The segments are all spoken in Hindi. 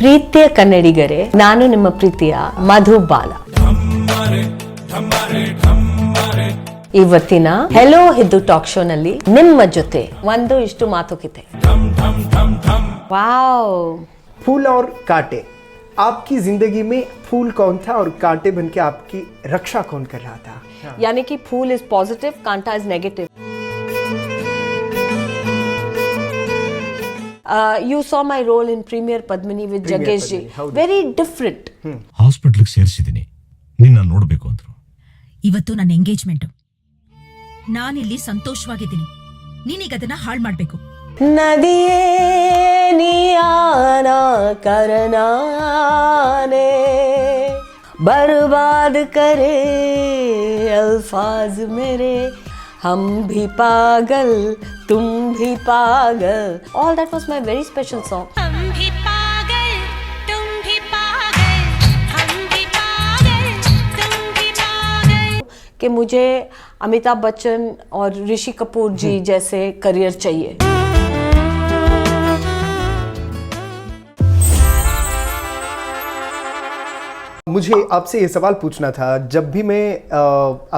ಪ್ರೀತಿಯ ಕನ್ನಡಿಗರೇ, ನಾನು ನಿಮ್ಮ ಪ್ರೀತಿಯ ಮಧು ಬಾಲ. ಇವತ್ತಿನ ಹೆಲೋ ಹಿದ್ದು ಟಾಕ್ ಶೋ ನಲ್ಲಿ ನಿಮ್ಮ ಜೊತೆ ಇಷ್ಟು ಮಾತುಕತೆ. वाओ. फूल और कांटे, आपकी जिंदगी में फूल कौन था और कांटे बनके आपकी रक्षा कौन कर रहा था? यानी कि फूल इज पॉजिटिव, कांटा is negative. You saw my role in Premier Padmini with Jagesh ji. Very different. ಹಾಸ್ಪಿಟಲ್ಗೆ ಸೇರಿಸಿದ್ದೀನಿ, ನಿನ್ನ ನೋಡಬೇಕು ಅಂದ್ರು. ಇವತ್ತು ನನ್ನ ಎಂಗೇಜ್ಮೆಂಟ್. ನಾನಿಲ್ಲಿ ಸಂತೋಷವಾಗಿದ್ದೀನಿ, ನೀನೀಗ ಅದನ್ನ ಹಾಳು ಮಾಡಬೇಕು. नदिये नियाना करना ने बर्बाद करे अल्फाज मेरे, हम भी पागल तुम भी पागल. All that was my very special song. हम भी पागल तुम भी पागल, हम भी पागल तुम भी पागल. कि मुझे अमिताभ बच्चन और ऋषि कपूर जी जैसे करियर चाहिए. मुझे आपसे ये सवाल पूछना था. जब भी मैं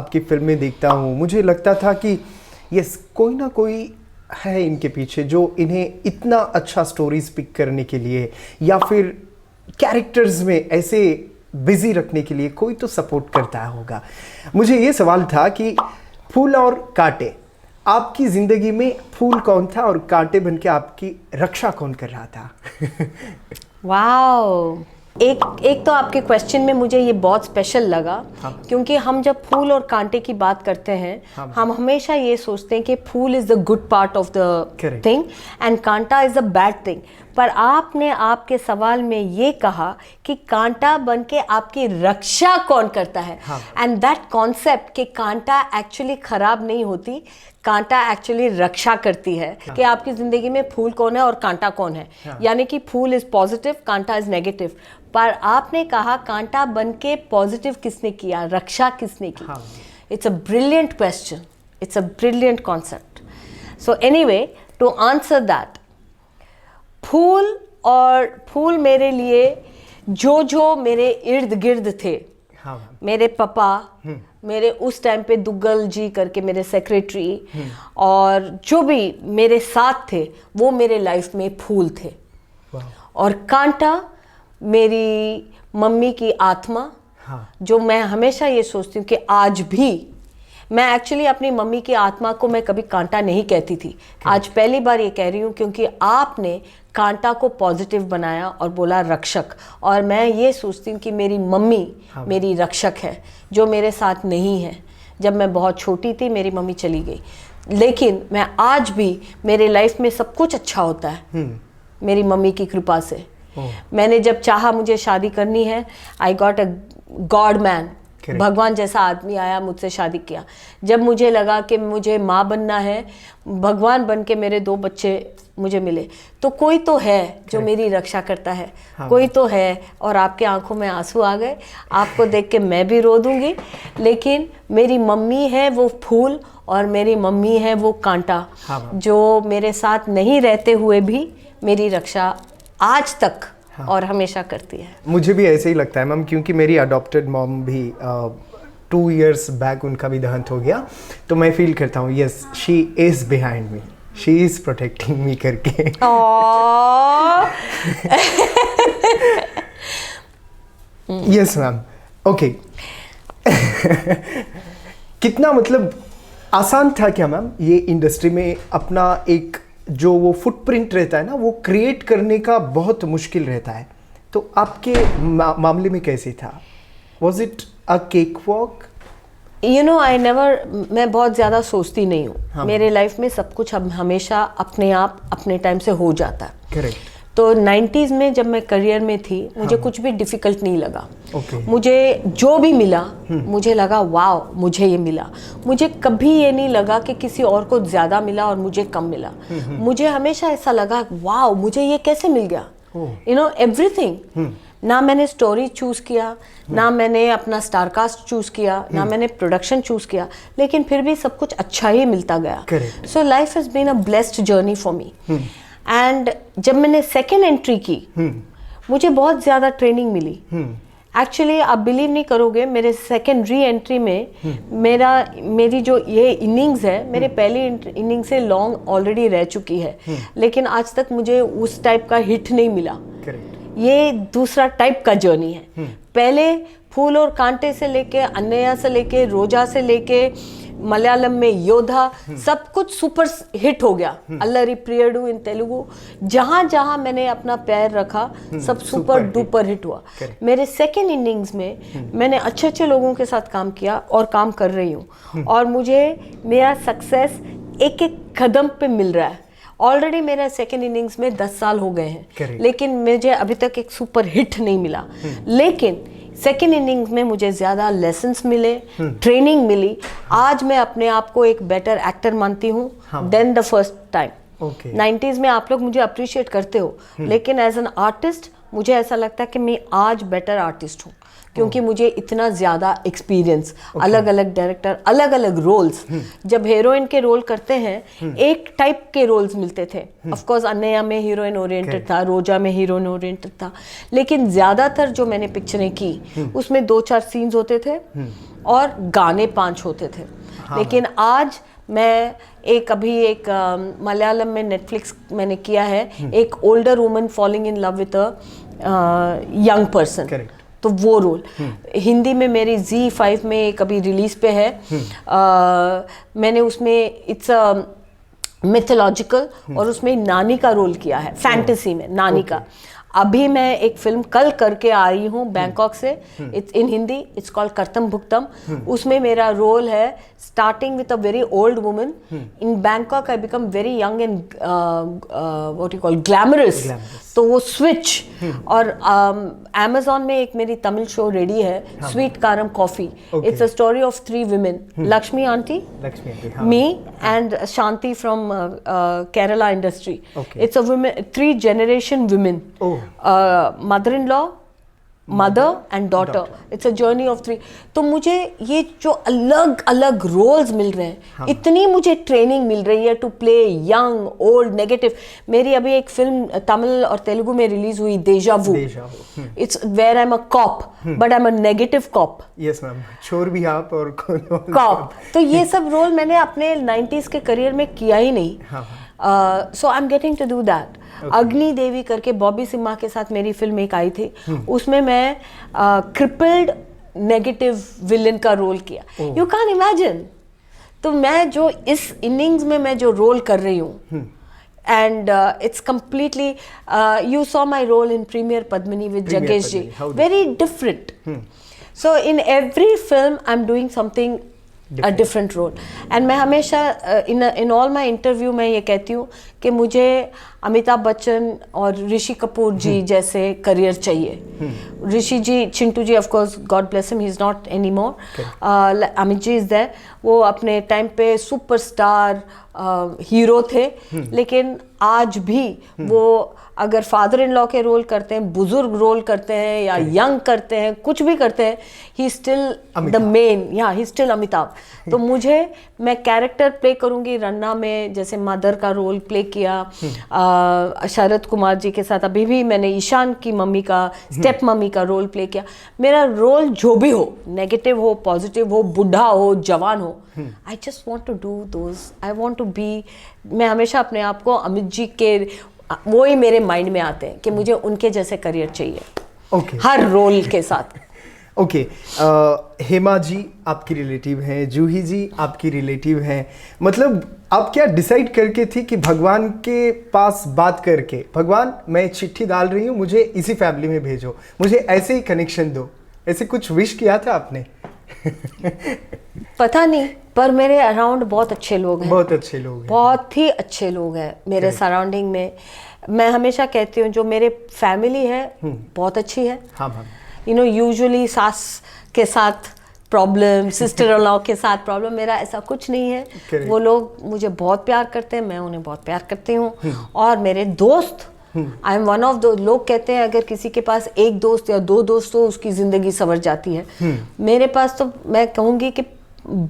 आपकी फिल्में देखता हूँ, मुझे लगता था कि यस, कोई ना कोई है इनके पीछे जो इन्हें इतना अच्छा स्टोरीज पिक करने के लिए या फिर कैरेक्टर्स में ऐसे बिजी रखने के लिए कोई तो सपोर्ट करता होगा. मुझे ये सवाल था कि फूल और कांटे, आपकी ज़िंदगी में फूल कौन था और कांटे बनके आपकी रक्षा कौन कर रहा था? वाओ. एक तो आपके क्वेश्चन में मुझे ये बहुत स्पेशल लगा. हाँ. क्योंकि हम जब फूल और कांटे की बात करते हैं, हाँ. हम हमेशा ये सोचते हैं कि फूल is the good part of the Correct. Thing and कांटा इज द बैड थिंग. पर आपने आपके सवाल में ये कहा कि कांटा बन के आपकी रक्षा कौन करता है. हाँ. एंड दैट कॉन्सेप्ट कि कांटा एक्चुअली खराब नहीं होती, कांटा एक्चुअली रक्षा करती है. हाँ. कि आपकी जिंदगी में फूल कौन है और कांटा कौन है. हाँ. यानी कि फूल इज पॉजिटिव, कांटा इज नेगेटिव. पर आपने कहा कांटा बन के पॉजिटिव किसने किया, रक्षा किसने की. हाँ. It's a brilliant question, it's a brilliant concept. So anyway, to answer that, फूल मेरे लिए जो मेरे इर्द गिर्द थे, हाँ. मेरे पापा, मेरे उस टाइम पे दुग्गल जी करके मेरे सेक्रेटरी, और जो भी मेरे साथ थे वो मेरे लाइफ में फूल थे. और कांटा मेरी मम्मी की आत्मा. हाँ. जो मैं हमेशा ये सोचती हूँ कि आज भी मैं एक्चुअली अपनी मम्मी की आत्मा को मैं कभी कांटा नहीं कहती थी. आज पहली बार ये कह रही हूँ क्योंकि आपने कांटा को पॉजिटिव बनाया और बोला रक्षक. और मैं ये सोचती हूँ कि मेरी मम्मी मेरी रक्षक है, जो मेरे साथ नहीं है. जब मैं बहुत छोटी थी मेरी मम्मी चली गई, लेकिन मैं आज भी मेरे लाइफ में सब कुछ अच्छा होता है मेरी मम्मी की कृपा से. मैंने जब चाहा मुझे शादी करनी है, I got a God man. भगवान जैसा आदमी आया, मुझसे शादी किया. जब मुझे लगा कि मुझे माँ बनना है, भगवान बन के मेरे 2 बच्चे मुझे मिले. तो कोई तो है जो मेरी रक्षा करता है. हाँ. कोई तो है. और आपके आंखों में आंसू आ गए, आपको देख के मैं भी रो दूंगी. लेकिन मेरी मम्मी है वो फूल और मेरी मम्मी है वो कांटा. हाँ. जो मेरे साथ नहीं रहते हुए भी मेरी रक्षा आज तक और हमेशा करती है. मुझे भी ऐसे ही लगता है मैम, क्योंकि मेरी अडॉप्टेड मॉम भी 2 years बैक उनका भी देहांत हो गया. तो मैं फील करता हूँ yes, she is behind me, she is protecting me करके. Yes ma'am. ओके. कितना मतलब आसान था क्या मैम ये इंडस्ट्री में अपना एक जो वो फुटप्रिंट रहता है ना, वो क्रिएट करने का बहुत मुश्किल रहता है. तो आपके मामले में कैसे था? Was it a cake walk? You know, I never, मैं बहुत ज़्यादा सोचती नहीं हूँ. हाँ. मेरे लाइफ में सब कुछ हमेशा अपने आप अपने टाइम से हो जाता है. करेक्ट. तो 90s में जब मैं करियर में थी, मुझे कुछ भी डिफ़िकल्ट नहीं लगा. Okay. मुझे जो भी मिला मुझे लगा वाओ मुझे ये मिला. मुझे कभी ये नहीं लगा कि किसी और को ज़्यादा मिला और मुझे कम मिला. मुझे हमेशा ऐसा लगा वाओ मुझे ये कैसे मिल गया. You know, everything. ना मैंने स्टोरी चूज़ किया, ना मैंने अपना स्टारकास्ट चूज़ किया, ना मैंने प्रोडक्शन चूज़ किया, लेकिन फिर भी सब कुछ अच्छा ही मिलता गया. So life has been a blessed journey for me. And जब मैंने सेकेंड एंट्री की, मुझे बहुत ज़्यादा ट्रेनिंग मिली। एक्चुअली आप बिलीव नहीं करोगे, मेरे सेकेंड री एंट्री में मेरी जो ये इनिंग्स है, मेरे पहली इनिंग से लॉन्ग ऑलरेडी रह चुकी है, लेकिन आज तक मुझे उस टाइप का हिट नहीं मिला। ये दूसरा टाइप का जर्नी है। पहले फूल और कांटे से लेके, अन्नया से लेके, रोजा से लेके, मलयालम में योद्धा, सब कुछ सुपर हिट हो गया। अल्लरी प्रियडू इन तेलुगु, जहां जहां मैंने अपना पैर रखा सब सुपर डुपर हिट हुआ। मेरे सेकेंड इनिंग्स में मैंने अच्छे अच्छे लोगों के साथ काम किया और काम कर रही हूँ, और मुझे मेरा सक्सेस एक एक कदम पे मिल रहा है। ऑलरेडी मेरा सेकेंड इनिंग्स में 10 साल हो गए हैं, लेकिन मुझे अभी तक एक सुपर हिट नहीं मिला। लेकिन सेकेंड इनिंग्स में मुझे ज़्यादा लेसन्स मिले, ट्रेनिंग मिली। आज मैं अपने आप को एक बेटर एक्टर मानती हूँ then the first time. 90s में आप लोग मुझे अप्रिशिएट करते हो, लेकिन एज एन आर्टिस्ट मुझे ऐसा लगता है कि मैं आज बेटर आर्टिस्ट हूँ, क्योंकि मुझे इतना ज़्यादा एक्सपीरियंस, अलग अलग डायरेक्टर, अलग अलग रोल्स। जब हीरोइन के रोल करते हैं एक टाइप के रोल्स मिलते थे। ऑफ कोर्स अन्नया में हीरोइन ओरिएंटेड था, रोजा में हीरोइन ओरिएंटेड था, लेकिन ज़्यादातर जो मैंने पिक्चरें की उसमें 2-4 सीन्स होते थे और गाने 5 होते थे। लेकिन आज मैं एक मलयालम में नेटफ्लिक्स मैंने किया है, एक older woman falling in love with a young person, तो वो रोल। हिंदी में मेरी ZEE5 में कभी रिलीज पे है। मैंने उसमें इट्स मिथोलॉजिकल, और उसमें नानी का रोल किया है, फैंटेसी में नानी का। अभी मैं एक फिल्म कल करके आई हूँ बैंकॉक से, it's in Hindi, it's called Kartam Bhuktam. उसमें मेरा रोल है starting with a very old woman in Bangkok, I become very young and what you call glamorous. तो वो स्विच। और अमेज़ॉन में एक मेरी तमिल शो रेडी है, sweet Kaaram coffee. It's a story of 3 women, Lakshmi aunty, me and Shanti from Kerala industry. It's a women, 3 generation women, mother-in-law, mother and daughter. It's a journey of 3। तो मुझे ये जो अलग अलग रोल्स मिल रहे हैं, इतनी मुझे ट्रेनिंग मिल रही है to play young, old, negative. मेरी अभी एक फिल्म तमिल और तेलुगु में रिलीज हुई, deja vu. It's where I am a cop, but I am a negative cop. Yes ma'am, चोर भी आप और कॉप। तो ये सब रोल मैंने अपने 90s के करियर में किया ही नहीं। So I am getting to do that. Agni Devi करके बॉबी सिम्हा के साथ मेरी फिल्म एक आई थी, उसमें मैं क्रिपल्ड नेगेटिव विलन का रोल किया। You can imagine. तो मैं जो इस इनिंग्स में मैं जो रोल कर रही हूँ, and it's completely you saw my role in Premier Padmini with Jagesh ji, very different. So in every film I'm doing something a different role, and मैं हमेशा in all my interview मैं ये कहती हूँ कि मुझे अमिताभ बच्चन और ऋषि कपूर जी जैसे करियर चाहिए। ऋषि जी, चिंटू जी, of course God bless him, he is not anymore. Amit ji is there. वो अपने टाइम पे सुपरस्टार हीरो थे, लेकिन आज भी वो अगर फादर इन लॉ के रोल करते हैं, बुजुर्ग रोल करते हैं, या यंग करते हैं, कुछ भी करते हैं, ही स्टिल द मेन, या ही स्टिल अमिताभ। तो मुझे, मैं कैरेक्टर प्ले करूंगी। रन्ना में जैसे मदर का रोल प्ले किया, शरद कुमार जी के साथ अभी भी मैंने ईशान की मम्मी का, स्टेप मम्मी का रोल प्ले किया। मेरा रोल जो भी हो, नेगेटिव हो, पॉजिटिव हो, बुढ़ा हो, जवान हो, I just want to do those, I want to be. मैं हमेशा अपने आप को अमित जी के, वो ही मेरे माइंड में आते हैं कि मुझे उनके जैसे करियर चाहिए हर रोल के साथ। हेमा जी आपकी रिलेटिव हैं, जूही जी आपकी रिलेटिव हैं, मतलब आप क्या डिसाइड करके थी कि भगवान के पास बात करके, भगवान मैं चिट्ठी डाल रही हूँ, मुझे इसी फैमिली में भेजो, मुझे ऐसे ही कनेक्शन दो, ऐसे कुछ विश किया था आपने? पता नहीं, पर मेरे अराउंड बहुत अच्छे लोग हैं, बहुत अच्छे लोग हैं, बहुत ही अच्छे लोग हैं मेरे सराउंडिंग में। मैं हमेशा कहती हूँ जो मेरे फैमिली है बहुत अच्छी है। यू नो, यूजुअली सास के साथ प्रॉब्लम, सिस्टर इन लॉ के साथ प्रॉब्लम, मेरा ऐसा कुछ नहीं है। वो लोग मुझे बहुत प्यार करते हैं, मैं उन्हें बहुत प्यार करती हूँ। और मेरे दोस्त, I am one of the, लोग कहते हैं अगर किसी के पास एक दोस्त या 2 दोस्त हो उसकी जिंदगी संवर जाती है। मेरे पास तो मैं कहूँगी कि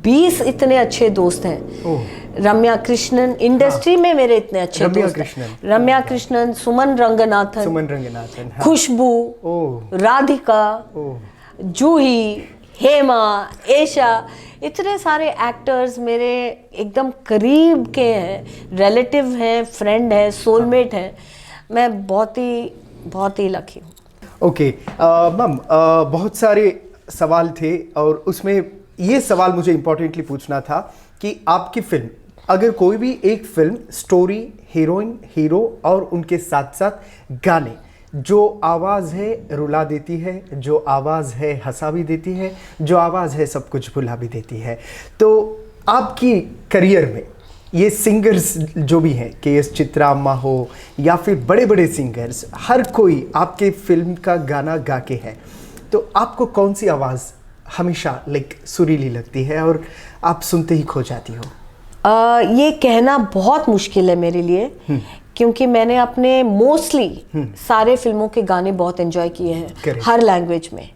20 इतने अच्छे दोस्त हैं। रम्या कृष्णन, इंडस्ट्री में मेरे इतने अच्छे रम्या दोस्त हैं। कृष्णन। रम्या कृष्णन, सुमन रंगनाथन, सुमन रंगनाथन, हाँ। खुशबू, ओह। राधिका, ओह। जूही, हेमा, एशा, इतने सारे एक्टर्स मेरे एकदम करीब के हैं, रिलेटिव हैं, फ्रेंड हैं, सोलमेट हैं। मैं बहुत ही लकी हूँ। ओके मैम, बहुत सारे सवाल थे और उसमें ये सवाल मुझे इम्पोर्टेंटली पूछना था कि आपकी फिल्म, अगर कोई भी एक फिल्म स्टोरी, हीरोइन, हीरो और उनके साथ साथ गाने, जो आवाज़ है रुला देती है, जो आवाज़ है हंसा भी देती है, जो आवाज़ है सब कुछ भुला भी देती है, तो आपकी करियर में ये सिंगर्स जो भी हैं, के.एस. चित्रा अम्मा हो या फिर बड़े बड़े सिंगर्स, हर कोई आपके फिल्म का गाना गा के है, तो आपको कौन सी आवाज़ हमेशा सुरीली लगती है और आप सुनते ही खो जाती हो? ये कहना बहुत मुश्किल है मेरे लिए, क्योंकि मैंने अपने मोस्टली सारे फिल्मों के गाने बहुत एंजॉय किए हैं, Correct. हर लैंग्वेज में,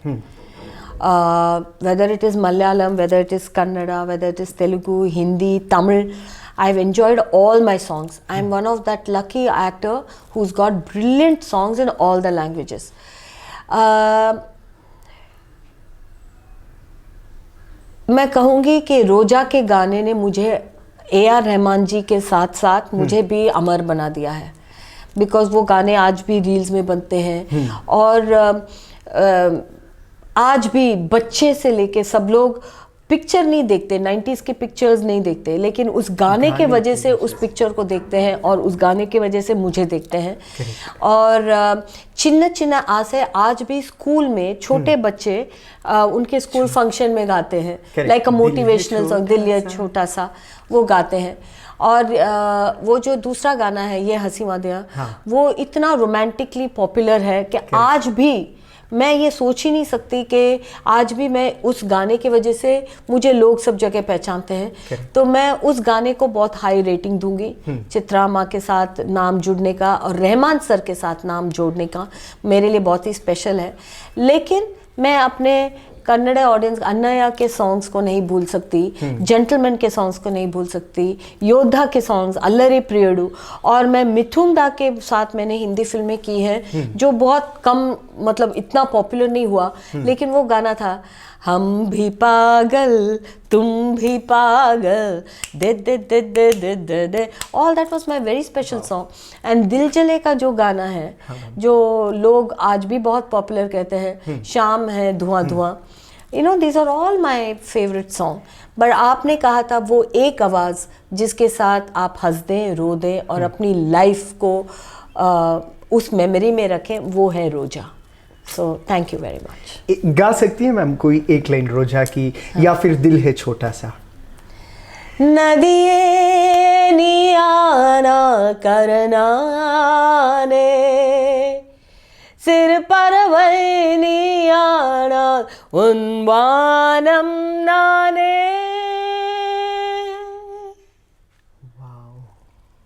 whether it is Malayalam, whether it is Kannada, whether it is Telugu, Hindi, Tamil. I've enjoyed all my songs. I'm one of that lucky actor who's got brilliant songs in all the languages. मैं कहूँगी कि रोजा के गाने ने मुझे A.R. रहमान जी के साथ साथ मुझे भी अमर बना दिया है, बिकॉज वो गाने आज भी रील्स में बनते हैं और आज भी बच्चे से लेके सब लोग पिक्चर नहीं देखते, 90s के पिक्चर्स नहीं देखते, लेकिन उस गाने के वजह से उस पिक्चर को देखते हैं और उस गाने की वजह से मुझे देखते हैं। और चिन्ना चिन्ना आसे आज भी स्कूल में छोटे बच्चे उनके स्कूल फंक्शन में गाते हैं, लाइक अ मोटिवेशनल सॉन्ग, दिल ये छोटा सा, वो गाते हैं। और वो जो दूसरा गाना है ये हंसी वादियाँ, वो इतना रोमांटिकली पॉपुलर है कि आज भी मैं ये सोच ही नहीं सकती कि आज भी मैं उस गाने की वजह से मुझे लोग सब जगह पहचानते हैं। तो मैं उस गाने को बहुत हाई रेटिंग दूंगी। चित्रा माँ के साथ नाम जुड़ने का और रहमान सर के साथ नाम जोड़ने का मेरे लिए बहुत ही स्पेशल है। लेकिन मैं अपने कन्नड़ ऑडियंस, अन्नया के सॉन्ग्स को नहीं भूल सकती, जेंटलमैन के सॉन्ग्स को नहीं भूल सकती, योद्धा के सॉन्ग्स, अल्लरी प्रियडू, और मैं मिथुन दा के साथ मैंने हिंदी फिल्में की हैं जो बहुत कम, मतलब इतना पॉपुलर नहीं हुआ, लेकिन वो गाना था हम भी पागल तुम भी पागल दे दे दे दे दे दे दे, all that was my very special song. And Dil Jale का जो गाना है जो लोग आज भी बहुत पॉपुलर कहते हैं, शाम है धुआं धुआं, you know these are all my favourite song. But आपने कहा था वो एक आवाज़ जिसके साथ आप हंस दें, रो दें और अपनी लाइफ को उस मेमोरी में रखें, वो है रोजा। So thank you very much. गा सकती हैं मैम कोई एक लाइन रोजा की, या फिर दिल है छोटा सा? नदिये नियाना करना ने सिर पर नियाना उन्वानम नाने।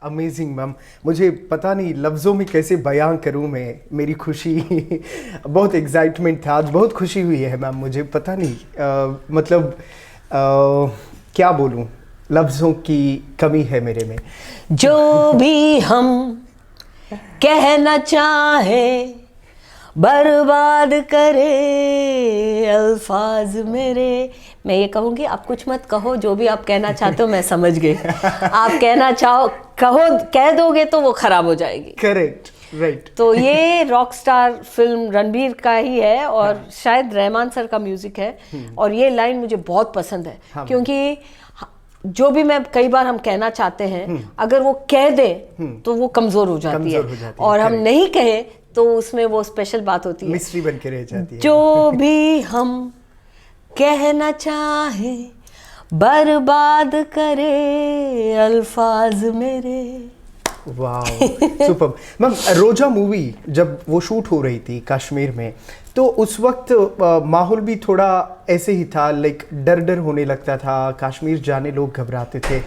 अमेजिंग मैम, मुझे पता नहीं लफ्ज़ों में कैसे बयां करूं मैं मेरी खुशी। बहुत एक्साइटमेंट था आज, बहुत खुशी हुई है मैम, मुझे पता नहीं मतलब क्या बोलूं, लफ्ज़ों की कमी है मेरे में। जो भी हम कहना चाहे बर्बाद करे अल्फाज मेरे। मैं ये कहूँगी आप कुछ मत कहो, जो भी आप कहना चाहते हो मैं समझ गई। आप कहना चाहो कहो, कह दोगे तो वो खराब हो जाएगी। Correct, right. तो ये रॉक स्टार फिल्म रणबीर का ही है और शायद रहमान सर का म्यूजिक है, और ये लाइन मुझे बहुत पसंद है क्योंकि जो भी मैं कई बार हम कहना चाहते हैं अगर वो कह दे तो वो कमजोर हो जाती है, और हम नहीं कहे तो उसमें वो स्पेशल बात होती है, मिस्ट्री बन के रह जाती है। जो भी हम कहना चाहे बर्बाद करे अल्फाज मेरे। वाह, सुपर मैम। रोजा मूवी जब वो शूट हो रही थी कश्मीर में, तो उस वक्त माहौल भी थोड़ा ऐसे ही था, लाइक डर डर होने लगता था, कश्मीर जाने लोग घबराते थे,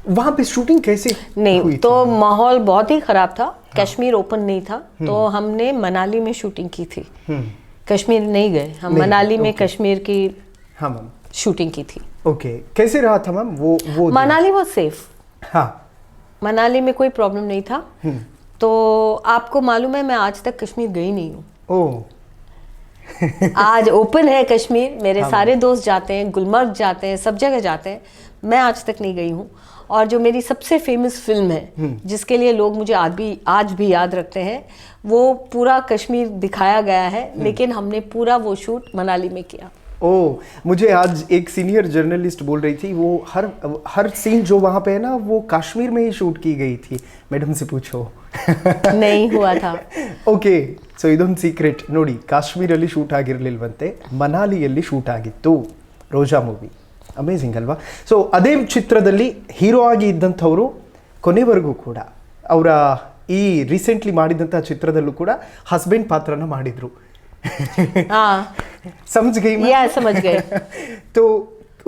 वहाँ पे शूटिंग कैसे नहीं हुई तो थी? माहौल बहुत ही खराब था। कश्मीर ओपन नहीं था, तो हमने मनाली में शूटिंग की थी। कश्मीर नहीं गए हम, नहीं, मनाली में ओके। कश्मीर की हाँ मैम, शूटिंग की थी। ओके। कैसे रहा था मैम वो दिन? मनाली वॉज सेफ, हाँ मनाली में कोई प्रॉब्लम नहीं था। तो आपको मालूम है मैं आज तक कश्मीर गई नहीं हूँ। ओह आज ओपन है कश्मीर, मेरे सारे दोस्त जाते हैं, गुलमर्ग जाते हैं, सब जगह जाते हैं, मैं आज तक नहीं गई हूँ। और जो मेरी सबसे फेमस फिल्म है जिसके लिए लोग मुझे आज भी याद रखते हैं, वो पूरा कश्मीर दिखाया गया है, लेकिन हमने पूरा वो शूट मनाली में किया। ओह, मुझे आज एक सीनियर जर्नलिस्ट बोल रही थी वो हर सीन जो वहाँ पे है ना वो कश्मीर में ही शूट की गई थी। मैडम से पूछो। नहीं हुआ था। ಓಕೆ, ಸೊ ಇದೊಂದು ಸೀಕ್ರೆಟ್ ನೋಡಿ, ಕಾಶ್ಮೀರಲ್ಲಿ ಶೂಟ್ ಆಗಿರಲಿಲ್ವಂತೆ, ಮನಾಲಿಯಲ್ಲಿ ಶೂಟ್ ಆಗಿತ್ತು ರೋಜಾ ಮೂವಿ. ಅಮೇಝಿಂಗ್ ಅಲ್ವಾ? ಸೊ ಅದೇ ಚಿತ್ರದಲ್ಲಿ ಹೀರೋ ಆಗಿ ಇದ್ದಂಥವರು ಕೊನೆವರೆಗೂ ಕೂಡ ಅವರ ಈ ರೀಸೆಂಟ್ಲಿ ಮಾಡಿದಂಥ ಚಿತ್ರದಲ್ಲೂ ಕೂಡ ಹಸ್ಬೆಂಡ್ ಪಾತ್ರನ ಮಾಡಿದ್ರು. हाँ समझ गई मैम? या समझ गए। तो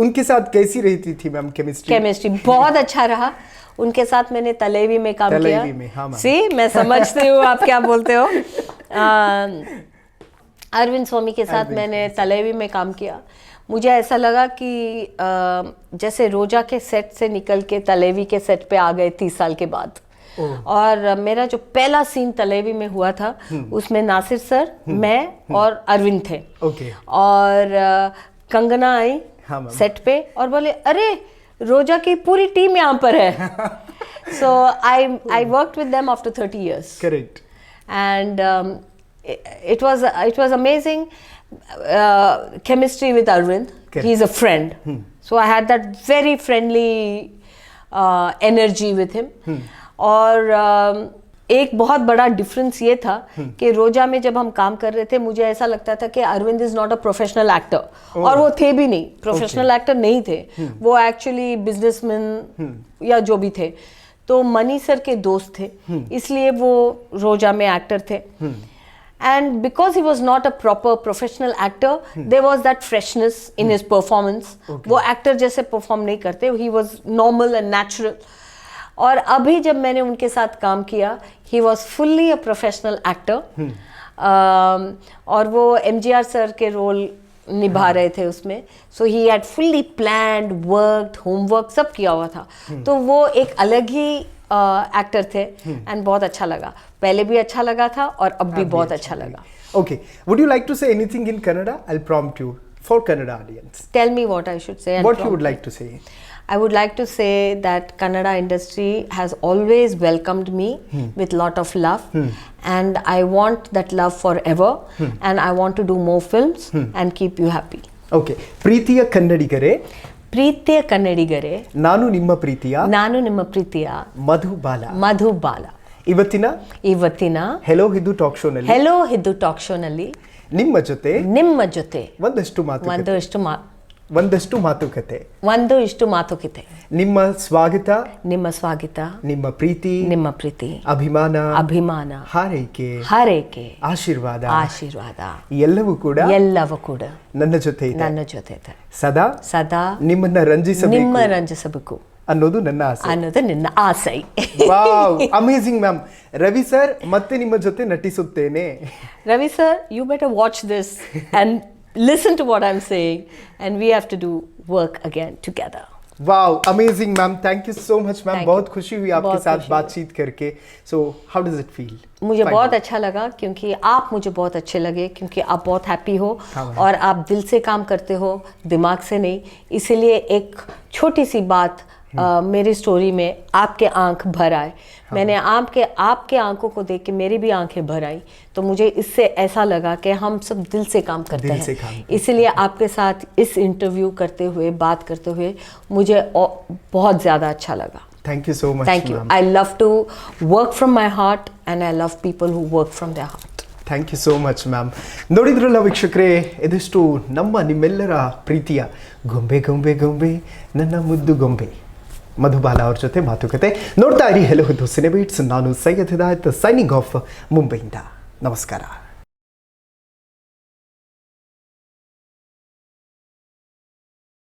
उनके साथ कैसी रहती थी मैम केमिस्ट्री? केमिस्ट्री बहुत अच्छा रहा उनके साथ। मैंने तलेवी में काम किया। तलेवी में, हाँ मैम। सी मैं समझती हूँ आप क्या बोलते हो। अरविंद स्वामी के साथ मैंने तलेवी में काम किया। मुझे ऐसा लगा कि जैसे रोजा के सेट से निकल के तलेवी के सेट पे आ गए 30 साल के बाद। और मेरा जो पहला सीन तलेवी में हुआ था उसमें नासिर सर, मैं और अरविंद थे। ओके। और कंगना आई हाँ मैम। सेट पे और बोले अरे रोजा की पूरी टीम यहाँ पर है। So I worked with them after 30 years correct. and it was amazing chemistry with Arvind. Correct. He's a friend, so I had that very friendly energy with him. और एक बहुत बड़ा डिफरेंस ये था कि रोजा में जब हम काम कर रहे थे मुझे ऐसा लगता था कि Arvind is not a professional actor, और वो थे भी नहीं, प्रोफेशनल एक्टर नहीं थे वो, एक्चुअली बिजनेसमैन या जो भी थे। तो मनी सर के दोस्त थे, इसलिए वो रोजा में एक्टर थे। And because he was not a proper professional actor, there was that freshness in his performance. वो एक्टर जैसे परफॉर्म नहीं करते, he was normal and natural. और अभी जब मैंने उनके साथ काम किया, he was fully a professional actor. और वो MGR सर के रोल निभा रहे थे उसमें, so he had fully planned, worked, homework सब किया हुआ था। तो वो एक अलग ही एक्टर थे एंड बहुत अच्छा लगा। पहले भी अच्छा लगा था और अब भी बहुत अच्छा लगा। Okay, would you like to say anything in Kannada? I'll prompt you for Kannada audience. Tell me what I should say. and What you prompt would like to say? I would like to say that Kannada industry has always welcomed me with lot of love, and I want that love forever, and I want to do more films and keep you happy. Okay, ಪ್ರೀತಿಯ ಕನ್ನಡಿಗರೇ, ಪ್ರೀತಿಯ ಕನ್ನಡಿಗರೇ, ನಾನು ನಿಮ್ಮ ಪ್ರೀತಿಯ ಮಧುಬಾಲ ಇವತ್ತಿನ ಹೆಲೋ ಹಿದ್ದು ಟಾಕ್ ಶೋನಲ್ಲಿ ಹೆಲೋ ಹಿದ್ದು ಟಾಕ್ ಶೋನಲ್ಲಿ ನಿಮ್ಮ ಜೊತೆ ಒಂದಷ್ಟು ಮಾತುಕತೆ, ನಿಮ್ಮ ಸ್ವಾಗತ, ನಿಮ್ಮ ಪ್ರೀತಿ, ಅಭಿಮಾನ, ಹಾರೈಕೆ, ಆಶೀರ್ವಾದ ಎಲ್ಲವೂ ಕೂಡ ನನ್ನ ಜೊತೆ ಇದೆ. ಸದಾ ನಿಮ್ಮನ್ನ ರಂಜಿಸಬೇಕು ಅನ್ನೋದು ನನ್ನ ಆಸೆ. Wow, amazing ma'am. Ravi sir ಮತ್ತೆ ನಿಮ್ಮ ಜೊತೆ ನಟಿಸುತ್ತೇನೆ. Ravi sir, you better watch this and listen to what I'm saying, and we have to do work again together. Wow, amazing ma'am, thank you so much ma'am. बहुत खुशी हुई आपके बहुत साथ खुशी बातचीत करके. So how does it feel? मुझे बहुत अच्छा लगा क्योंकि आप मुझे बहुत अच्छे लगे, क्योंकि आप बहुत हैप्पी हो और आप दिल से काम करते हो, दिमाग से नहीं। इसीलिए एक छोटी सी बात मेरी स्टोरी में आपके आंख भर आए। मैंने आपके आंखों को देख के मेरी भी आंखें भर आई। तो मुझे इससे ऐसा लगा कि हम सब दिल से काम करते हैं। इसीलिए आपके साथ इस इंटरव्यू करते हुए, बात करते हुए मुझे बहुत ज़्यादा अच्छा लगा। Thank you so much. Thank you. I love to work from my heart, and I love people who work from their heart. Thank you so much ma'am. ನೋಡಿದ್ರಲ್ಲ ವೀಕ್ಷಕರೇ, ಇದಿಷ್ಟು ನಿಮ್ಮೆಲ್ಲರ ಪ್ರೀತಿಯ ಗೊಂಬೆ ಗೊಂಬೆ ಗೊಂಬೆ ನನ್ನ ಮುದ್ದು ಗೊಂಬೆ ಮಧುಬಾಲ ಅವ್ರ ಜೊತೆ ಮಾತುಕತೆ. ನೋಡ್ತಾ ಇರಿ ಹೆಲೋ ಹಿದ್ದು ಸಿನಿಬೀಟ್ಸ್. ನಾನು ಸೈಯದ್ ಹಿದಾಯತ್, ಸೈನಿಂಗ್ ಆಫ್ ಮುಂಬೈಯಿಂದ. ನಮಸ್ಕಾರ.